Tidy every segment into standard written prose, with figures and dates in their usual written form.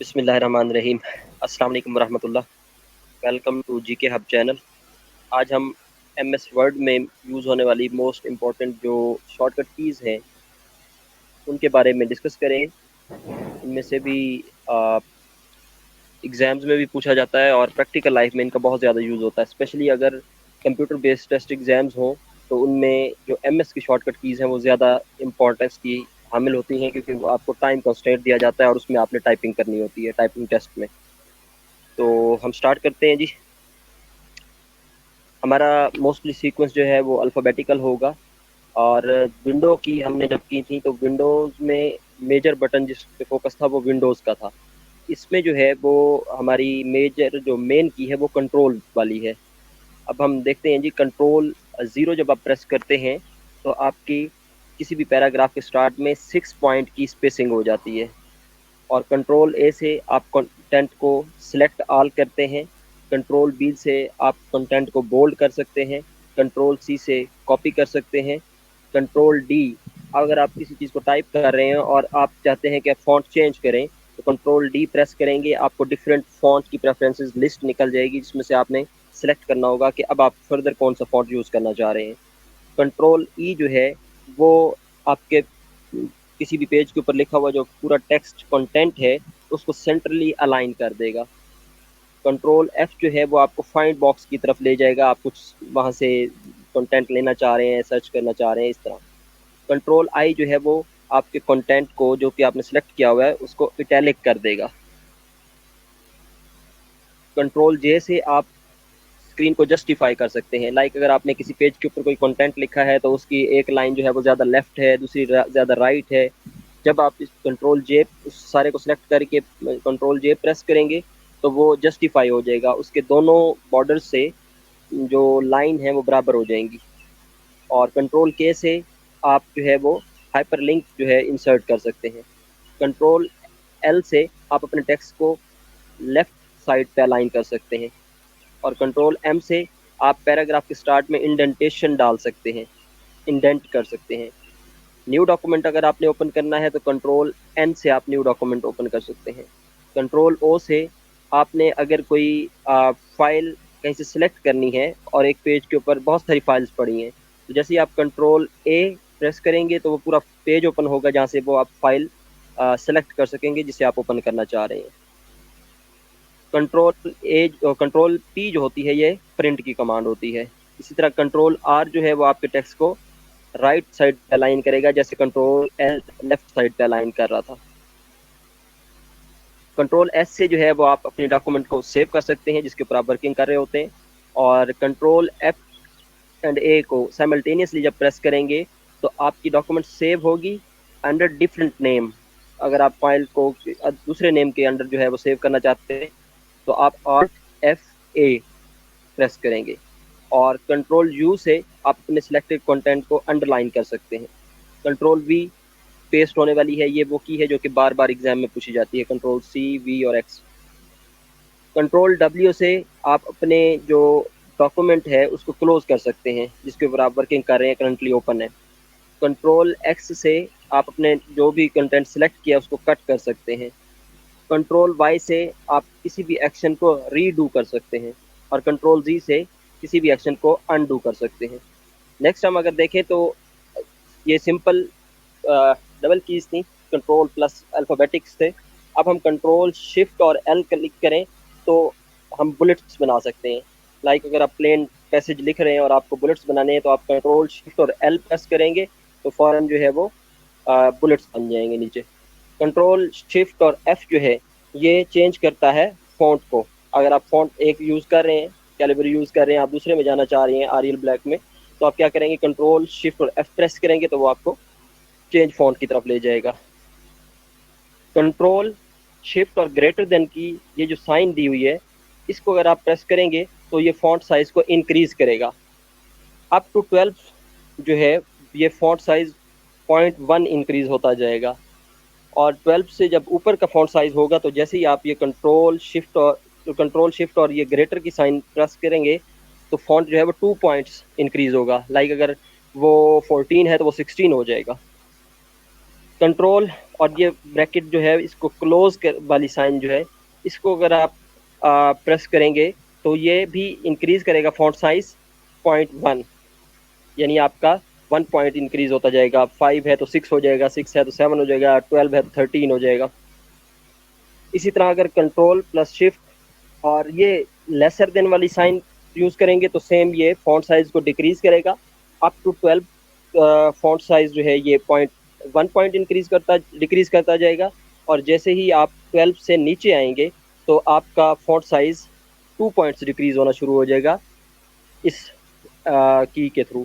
بسم اللہ الرحمن الرحیم۔ السلام علیکم ورحمۃ اللہ۔ ویلکم ٹو جی کے ہب چینل۔ آج ہم ایم ایس ورڈ میں یوز ہونے والی موسٹ امپورٹنٹ جو شارٹ کٹ کیز ہیں ان کے بارے میں ڈسکس کریں۔ ان میں سے بھی ایگزامز میں بھی پوچھا جاتا ہے اور پریکٹیکل لائف میں ان کا بہت زیادہ یوز ہوتا ہے، اسپیشلی اگر کمپیوٹر بیسڈ ٹیسٹ ایگزامز ہوں تو ان میں جو ایم ایس کی شارٹ کٹ کیز ہیں وہ زیادہ امپورٹنس کی حامل ہوتی ہیں، کیونکہ وہ آپ کو ٹائم کنسٹرینٹ دیا جاتا ہے اور اس میں آپ نے ٹائپنگ کرنی ہوتی ہے ٹائپنگ ٹیسٹ میں۔ تو ہم سٹارٹ کرتے ہیں جی۔ ہمارا موسٹلی سیکوینس جو ہے وہ الفابیٹیکل ہوگا، اور ونڈو کی ہم نے جب کی تھی تو ونڈوز میں میجر بٹن جس پہ فوکس تھا وہ ونڈوز کا تھا۔ اس میں جو ہے وہ ہماری میجر جو مین کی ہے وہ کنٹرول والی ہے۔ اب ہم دیکھتے ہیں جی، کنٹرول 0 جب آپ پریس کرتے ہیں تو آپ کی کسی بھی پیراگراف کے سٹارٹ میں 6 پوائنٹ کی اسپیسنگ ہو جاتی ہے، اور کنٹرول اے سے آپ کنٹینٹ کو سلیکٹ آل کرتے ہیں، کنٹرول بی سے آپ کنٹینٹ کو بولڈ کر سکتے ہیں، کنٹرول سی سے کاپی کر سکتے ہیں، کنٹرول ڈی اگر آپ کسی چیز کو ٹائپ کر رہے ہیں اور آپ چاہتے ہیں کہ فونٹ چینج کریں تو کنٹرول ڈی پریس کریں گے، آپ کو ڈفرینٹ فونٹ کی پریفرنسز لسٹ نکل جائے گی، جس میں سے آپ نے سلیکٹ کرنا ہوگا کہ اب آپ فردر کون سا فونٹ یوز کرنا چاہ رہے ہیں۔ کنٹرول ای جو ہے وہ آپ کے کسی بھی پیج کے اوپر لکھا ہوا جو پورا ٹیکسٹ کنٹینٹ ہے اس کو سینٹرلی الائن کر دے گا۔ کنٹرول ایف جو ہے وہ آپ کو فائنڈ باکس کی طرف لے جائے گا، آپ کچھ وہاں سے کنٹینٹ لینا چاہ رہے ہیں، سرچ کرنا چاہ رہے ہیں، اس طرح۔ کنٹرول آئی جو ہے وہ آپ کے کنٹینٹ کو جو کہ آپ نے سلیکٹ کیا ہوا ہے اس کو اٹیلک کر دے گا۔ کنٹرول جے سے آپ اسکرین کو جسٹیفائی کر سکتے ہیں، لائک اگر آپ نے کسی پیج کے اوپر کوئی کنٹینٹ لکھا ہے تو اس کی ایک لائن جو ہے وہ زیادہ لیفٹ ہے، دوسری زیادہ رائٹ ہے، جب آپ اس کنٹرول جے اس سارے کو سلیکٹ کر کے کنٹرول جے پریس کریں گے تو وہ جسٹیفائی ہو جائے گا، اس کے دونوں بارڈر سے جو لائن ہے وہ برابر ہو جائیں گی۔ اور کنٹرول کے سے آپ جو ہے وہ ہائپر لنک جو ہے انسرٹ کر سکتے ہیں۔ کنٹرول ایل سے آپ اپنے ٹیکسٹ کو لیفٹ سائڈ پہ الائن کر سکتے ہیں، اور کنٹرول ایم سے آپ پیراگراف کے سٹارٹ میں انڈینٹیشن ڈال سکتے ہیں، انڈینٹ کر سکتے ہیں۔ نیو ڈاکومنٹ اگر آپ نے اوپن کرنا ہے تو کنٹرول این سے آپ نیو ڈاکومنٹ اوپن کر سکتے ہیں۔ کنٹرول او سے آپ نے اگر کوئی فائل کہیں سے سلیکٹ کرنی ہے اور ایک پیج کے اوپر بہت ساری فائلز پڑی ہیں تو جیسے ہی آپ کنٹرول اے پریس کریں گے تو وہ پورا پیج اوپن ہوگا جہاں سے وہ آپ فائل سلیکٹ کر سکیں گے جسے آپ اوپن کرنا چاہ رہے ہیں۔ کنٹرول پی جو ہوتی ہے یہ پرنٹ کی کمانڈ ہوتی ہے۔ اسی طرح کنٹرول آر جو ہے وہ آپ کے ٹیکسٹ کو رائٹ سائڈ پہ الائن کرے گا، جیسے کنٹرول ایل لیفٹ سائڈ پہ الائن کر رہا تھا۔ کنٹرول ایس سے جو ہے وہ آپ اپنی ڈاکومنٹ کو سیو کر سکتے ہیں جس کے اوپر آپ ورکنگ کر رہے ہوتے ہیں، اور کنٹرول ایف اینڈ اے کو سائملٹینیسلی جب پریس کریں گے تو آپ کی ڈاکومنٹ سیو ہوگی انڈر ڈفرینٹ نیم۔ اگر آپ فائل کو دوسرے نیم کے انڈر جو ہے وہ سیو کرنا چاہتے ہیں تو آپ آلٹ ایف اے پریس کریں گے، اور کنٹرول یو سے آپ اپنے سلیکٹڈ کنٹینٹ کو انڈر لائن کر سکتے ہیں۔ کنٹرول وی پیسٹ ہونے والی ہے، یہ وہ کی ہے جو کہ بار بار ایگزام میں پوچھی جاتی ہے، کنٹرول سی وی اور ایکس۔ کنٹرول ڈبلیو سے آپ اپنے جو ڈاکومنٹ ہے اس کو کلوز کر سکتے ہیں جس کے اوپر آپ ورکنگ کر رہے ہیں، کرنٹلی اوپن ہے۔ کنٹرول ایکس سے آپ اپنے جو بھی کنٹینٹ سلیکٹ کیا اس کو کٹ کر سکتے ہیں۔ کنٹرول وائی سے آپ کسی بھی ایکشن کو ری ڈو کر سکتے ہیں، اور کنٹرول زی سے کسی بھی ایکشن کو انڈو کر سکتے ہیں۔ نیکسٹ ہم اگر دیکھیں تو یہ سمپل ڈبل کیز تھیں، کنٹرول پلس الفابیٹکس تھے۔ اب ہم کنٹرول شفٹ اور ایل کلک کریں تو ہم بلٹس بنا سکتے ہیں، لائک اگر آپ پلین پیسج لکھ رہے ہیں اور آپ کو بلٹس بنانے ہیں تو آپ کنٹرول شفٹ اور ایل پریس کریں گے تو فوراً جو ہے وہ بلٹس بن جائیں گے نیچے۔ کنٹرول شفٹ اور ایف جو ہے یہ چینج کرتا ہے فونٹ کو، اگر آپ فونٹ ایک یوز کر رہے ہیں، کیلیبری یوز کر رہے ہیں، آپ دوسرے میں جانا چاہ رہے ہیں آریل بلیک میں، تو آپ کیا کریں گے، کنٹرول شفٹ اور ایف پریس کریں گے تو وہ آپ کو چینج فونٹ کی طرف لے جائے گا۔ کنٹرول شفٹ اور گریٹر دین کی یہ جو سائن دی ہوئی ہے اس کو اگر آپ پریس کریں گے تو یہ فونٹ سائز کو انکریز کرے گا، اپ ٹو 12 جو ہے یہ فونٹ سائز 0.1 انکریز ہوتا جائے گا، اور 12 سے جب اوپر کا فونٹ سائز ہوگا تو جیسے ہی آپ یہ کنٹرول شفٹ اور یہ گریٹر کی سائن پریس کریں گے تو فونٹ جو ہے وہ 2 پوائنٹس انکریز ہوگا، لائک اگر وہ 14 ہے تو وہ 16 ہو جائے گا۔ کنٹرول اور یہ بریکٹ جو ہے اس کو کلوز والی سائن جو ہے اس کو اگر آپ پریس کریں گے تو یہ بھی انکریز کرے گا فونٹ سائز 0.1، یعنی آپ کا 1 پوائنٹ انکریز ہوتا جائے گا. 5 ہے تو 6 ہو جائے گا، 6 ہے تو 7 ہو جائے گا، 12 ہے تو 13 ہو جائے گا. اسی طرح اگر کنٹرول پلس شفٹ اور یہ لیسر دین والی سائن یوز کریں گے تو سیم یہ فونٹ سائز کو ڈیکریز کرے گا اپ ٹو 12. فونٹ سائز جو ہے یہ 1 پوائنٹ ڈیکریز کرتا جائے گا، اور جیسے ہی آپ 12 سے نیچے آئیں گے تو آپ کا فونٹ سائز 2 پوائنٹس ڈیکریز ہونا شروع ہو جائے گا اس کی کے تھرو.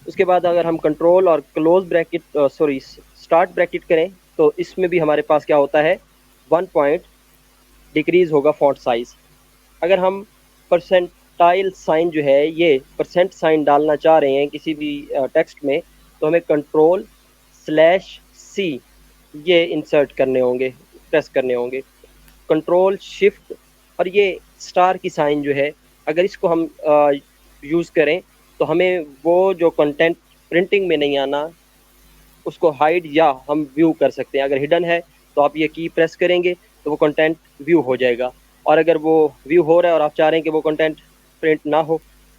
اس کے بعد اگر ہم کنٹرول اور کلوز بریکٹ اسٹارٹ بریکٹ کریں تو اس میں بھی ہمارے پاس کیا ہوتا ہے 1 پوائنٹ ڈیکریز ہوگا فونٹ سائز. اگر ہم پرسنٹائل سائن جو ہے یہ پرسنٹ سائن ڈالنا چاہ رہے ہیں کسی بھی ٹیکسٹ میں تو ہمیں کنٹرول/C یہ انسرٹ کرنے ہوں گے، پریس کرنے ہوں گے. کنٹرول شفٹ اور یہ اسٹار کی سائن جو ہے اگر اس کو ہم یوز کریں تو ہمیں وہ جو کنٹینٹ پرنٹنگ میں نہیں آنا اس کو ہائڈ یا ہم ویو کر سکتے ہیں. اگر ہڈن ہے تو آپ یہ کی پریس کریں گے تو وہ کنٹینٹ ویو ہو جائے گا، اور اگر وہ ویو ہو رہا ہے اور آپ چاہ رہے ہیں کہ وہ کنٹینٹ پرنٹ نہ ہو،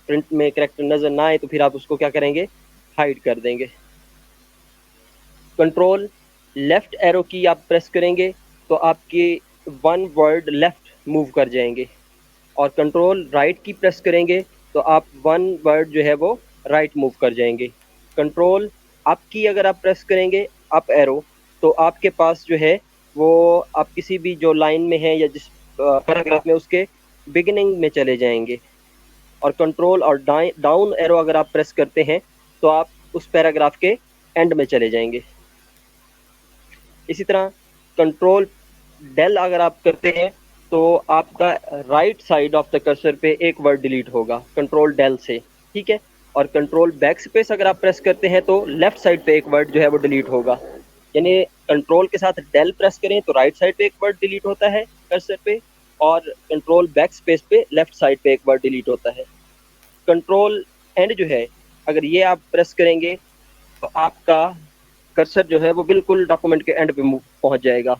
پرنٹ میں کریکٹر نظر نہ آئے، تو پھر آپ اس کو کیا کریں گے، ہائڈ کر دیں گے. کنٹرول لیفٹ ایرو کی آپ پریس کریں گے تو آپ کی 1 ورڈ لیفٹ موو کر جائیں گے، اور کنٹرول رائٹ کی پریس کریں گے تو آپ 1 ورڈ جو ہے وہ رائٹ موو کر جائیں گے. کنٹرول اپ کی اگر آپ پریس کریں گے اپ ایرو تو آپ کے پاس جو ہے وہ آپ کسی بھی جو لائن میں ہیں یا جس پیراگراف میں اس کے بگننگ میں چلے جائیں گے، اور کنٹرول اور ڈاؤن ایرو اگر آپ پریس کرتے ہیں تو آپ اس پیراگراف کے اینڈ میں چلے جائیں گے. اسی طرح کنٹرول ڈیل اگر آپ کرتے ہیں تو آپ کا right side of the cursor پہ ایک ورڈ ڈیلیٹ ہوگا کنٹرول ڈیل سے، ٹھیک ہے. اور کنٹرول بیک اسپیس اگر آپ پریس کرتے ہیں تو لیفٹ سائڈ پہ ایک ورڈ جو ہے وہ ڈیلیٹ ہوگا. یعنی کنٹرول کے ساتھ ڈیل پریس کریں تو رائٹ سائڈ پہ ایک ورڈ ڈیلیٹ ہوتا ہے کرسر پہ، اور کنٹرول بیک اسپیس پہ لیفٹ سائڈ پہ ایک ورڈ ڈیلیٹ ہوتا ہے. کنٹرول اینڈ جو ہے اگر یہ آپ پریس کریں گے تو آپ کا کرسر جو ہے وہ بالکل ڈاکومنٹ کے اینڈ پہ پہنچ جائے گا.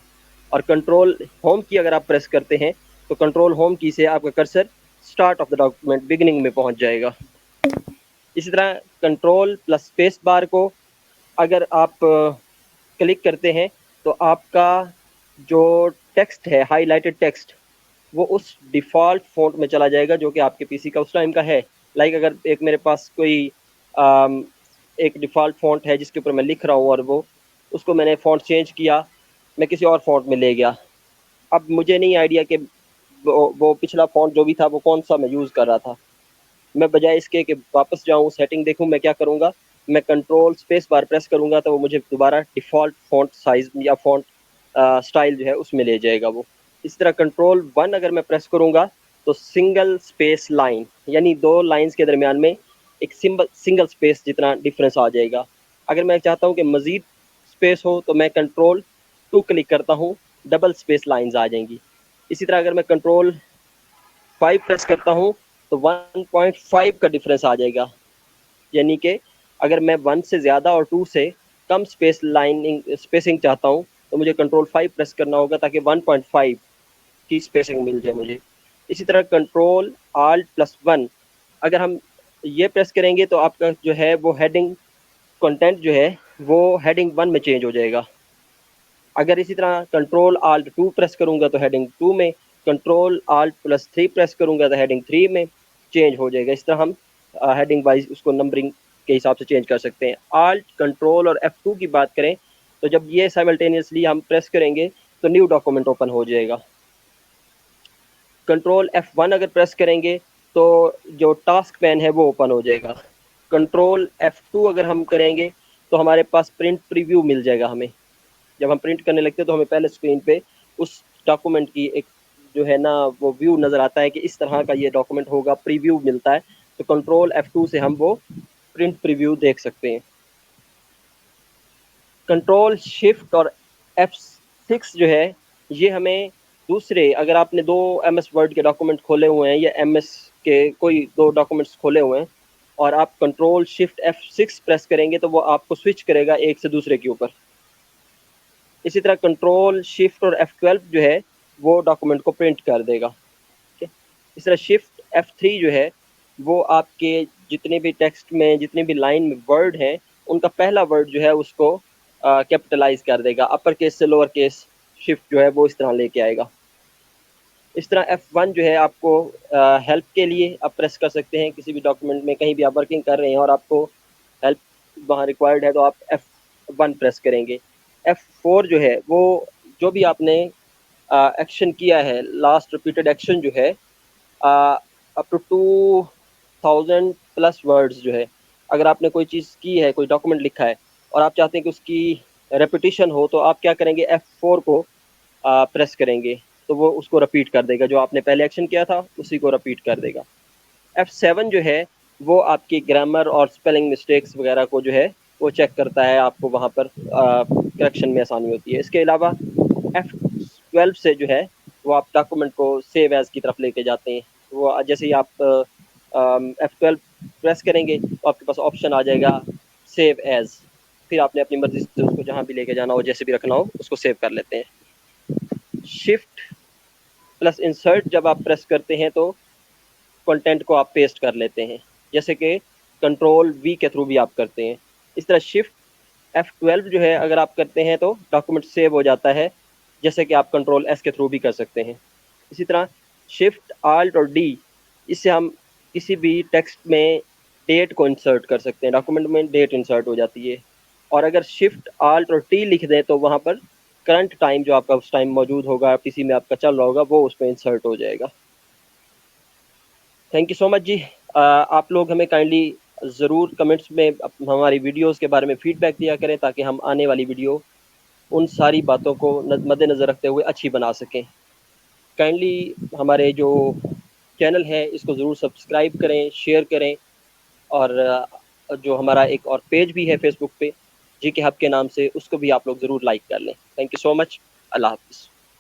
اور کنٹرول ہوم کی اگر آپ پریس کرتے ہیں تو کنٹرول ہوم کی سے آپ کا cursor start of the document beginning میں پہنچ جائے گا. اسی طرح کنٹرول پلس اسپیس بار کو اگر آپ کلک کرتے ہیں تو آپ کا جو ٹیکسٹ ہے ہائی لائٹڈ ٹیکسٹ وہ اس ڈیفالٹ فونٹ میں چلا جائے گا جو کہ آپ کے پی سی کا اس ٹائم کا ہے. لائک اگر ایک میرے پاس کوئی ایک ڈیفالٹ فونٹ ہے جس کے اوپر میں لکھ رہا ہوں اور وہ اس کو میں نے فونٹ چینج کیا، میں کسی اور فونٹ میں لے گیا، اب مجھے نہیں آئیڈیا کہ وہ پچھلا فونٹ جو بھی تھا وہ کون سا میں یوز کر رہا تھا. میں بجائے اس کے کہ واپس جاؤں سیٹنگ دیکھوں، میں کیا کروں گا، میں کنٹرول اسپیس بار پریس کروں گا تو وہ مجھے دوبارہ ڈیفالٹ فونٹ سائز یا فونٹ اسٹائل جو ہے اس میں لے جائے گا وہ. اس طرح کنٹرول 1 اگر میں پریس کروں گا تو سنگل اسپیس لائن یعنی 2 لائنز کے درمیان میں ایک سنگل اسپیس جتنا ڈفرینس آ جائے گا. اگر میں چاہتا ہوں کہ مزید اسپیس ہو تو میں کنٹرول 2 کلک کرتا ہوں، ڈبل اسپیس لائنز آ جائیں گی. اسی طرح اگر میں کنٹرول 5 پریس کرتا ہوں تو 1.5 کا ڈفرینس آ جائے گا. یعنی کہ اگر میں 1 سے زیادہ اور 2 سے کم اسپیسنگ چاہتا ہوں تو مجھے کنٹرول 5 پریس کرنا ہوگا تاکہ 1.5 کی اسپیسنگ مل جائے مجھے. اسی طرح کنٹرول Alt+1 اگر ہم یہ پریس کریں گے تو آپ کا جو ہے وہ ہیڈنگ کنٹینٹ جو ہے وہ ہیڈنگ 1 میں چینج ہو جائے گا. اگر اسی طرح کنٹرول Alt+2 پریس کروں گا تو ہیڈنگ 2 میں، کنٹرول Alt+3 پریس کروں گا تو ہیڈنگ 3 میں چینج ہو جائے گا. اس طرح ہم ہیڈنگ وائز اس کو نمبرنگ کے حساب سے چینج کر سکتے ہیں. Alt کنٹرول اور F2 کی بات کریں تو جب یہ سائملٹینیسلی ہم پریس کریں گے تو نیو ڈاکومنٹ اوپن ہو جائے گا. کنٹرول F1 اگر پریس کریں گے تو جو ٹاسک پین ہے وہ اوپن ہو جائے گا. کنٹرول F2 اگر ہم کریں گے تو ہمارے پاس پرنٹ پریویو مل جائے گا. ہمیں جب ہم پرنٹ کرنے لگتے ہیں تو ہمیں پہلے اسکرین پہ اس ڈاکومنٹ کی ایک جو ہے نا وہ ویو نظر آتا ہے کہ اس طرح کا یہ ڈاکومنٹ ہوگا، پریویو ملتا ہے. تو کنٹرول F2 سے ہم وہ پرنٹ پریویو دیکھ سکتے ہیں. کنٹرول شفٹ اور F6 جو ہے یہ ہمیں دوسرے اگر آپ نے 2 MS ورڈ کے ڈاکومنٹ کھولے ہوئے ہیں یا MS کے کوئی 2 ڈاکومنٹس کھولے ہوئے ہیں اور آپ کنٹرول شفٹ F6 پریس کریں گے تو وہ آپ کو سوئچ کرے گا ایک سے دوسرے کے اوپر. اسی طرح کنٹرول شفٹ اور F12 جو ہے وہ ڈاکومنٹ کو پرنٹ کر دے گا. اس طرح شفٹ F3 جو ہے وہ آپ کے جتنے بھی ٹیکسٹ میں جتنے بھی لائن میں ورڈ ہیں ان کا پہلا ورڈ جو ہے اس کو کیپٹلائز کر دے گا. اپر کیس سے لوور کیس شفٹ جو ہے وہ اس طرح لے کے آئے گا. اس طرح F1 جو ہے آپ کو ہیلپ کے لیے آپ پریس کر سکتے ہیں کسی بھی ڈاکومنٹ میں. کہیں بھی آپ ورکنگ کر رہے ہیں اور آپ کو ہیلپ وہاں ریکوائرڈ ہے تو آپ F1 پریس کریں گے. F4 جو ہے وہ جو بھی آپ نے ایکشن کیا ہے لاسٹ ریپیٹڈ ایکشن جو ہے اپ ٹو 2000 پلس ورڈز جو ہے اگر آپ نے کوئی چیز کی ہے کوئی ڈاکومنٹ لکھا ہے اور آپ چاہتے ہیں کہ اس کی ریپیٹیشن ہو تو آپ کیا کریں گے F4 کو پریس کریں گے تو وہ اس کو رپیٹ کر دے گا. جو آپ نے پہلے ایکشن کیا تھا اسی کو رپیٹ کر دے گا. F7 جو ہے وہ آپ کی گرامر اور اسپیلنگ مسٹیکس وغیرہ کو جو ہے وہ چیک کرتا ہے. آپ کو وہاں پر کریکشن میں آسانی ہوتی ہے. اس کے علاوہ F12 سے جو ہے وہ آپ ڈاکومنٹ کو سیو ایز کی طرف لے کے جاتے ہیں. وہ جیسے ہی آپ F12 پریس کریں گے تو آپ کے پاس آپشن آ جائے گا سیو ایز. پھر آپ نے اپنی مرضی سے اس کو جہاں بھی لے کے جانا ہو جیسے بھی رکھنا ہو اس کو سیو کر لیتے ہیں. شفٹ پلس انسرٹ جب آپ پریس کرتے ہیں تو کنٹینٹ کو آپ پیسٹ کر لیتے ہیں جیسے کہ کنٹرول V کے تھرو بھی آپ کرتے ہیں. اس طرح شفٹ F12 جو ہے اگر آپ کرتے ہیں تو ڈاکومنٹ سیو ہو جاتا ہے جیسے کہ آپ کنٹرول S کے تھرو بھی کر سکتے ہیں. اسی طرح شفٹ آلٹ اور D اس سے ہم کسی بھی ٹیکسٹ میں ڈیٹ کو انسرٹ کر سکتے ہیں. ڈاکومنٹ میں ڈیٹ انسرٹ ہو جاتی ہے. اور اگر شفٹ آلٹ اور T لکھ دیں تو وہاں پر کرنٹ ٹائم جو آپ کا اس ٹائم موجود ہوگا کسی میں آپ کا چل رہا ہوگا وہ اس میں انسرٹ ہو جائے گا. تھینک یو سو مچ جی. آپ لوگ ہمیں کائنڈلی ضرور کمنٹس میں ہماری ویڈیوز کے بارے میں فیڈ بیک دیا کریں تاکہ ہم آنے والی ویڈیو ان ساری باتوں کو مد نظر رکھتے ہوئے اچھی بنا سکیں. کائنڈلی ہمارے جو چینل ہے اس کو ضرور سبسکرائب کریں شیئر کریں اور جو ہمارا ایک اور پیج بھی ہے فیس بک پہ GK ہب کے نام سے اس کو بھی آپ لوگ ضرور لائک کر لیں. تھینک یو سو مچ. اللہ حافظ.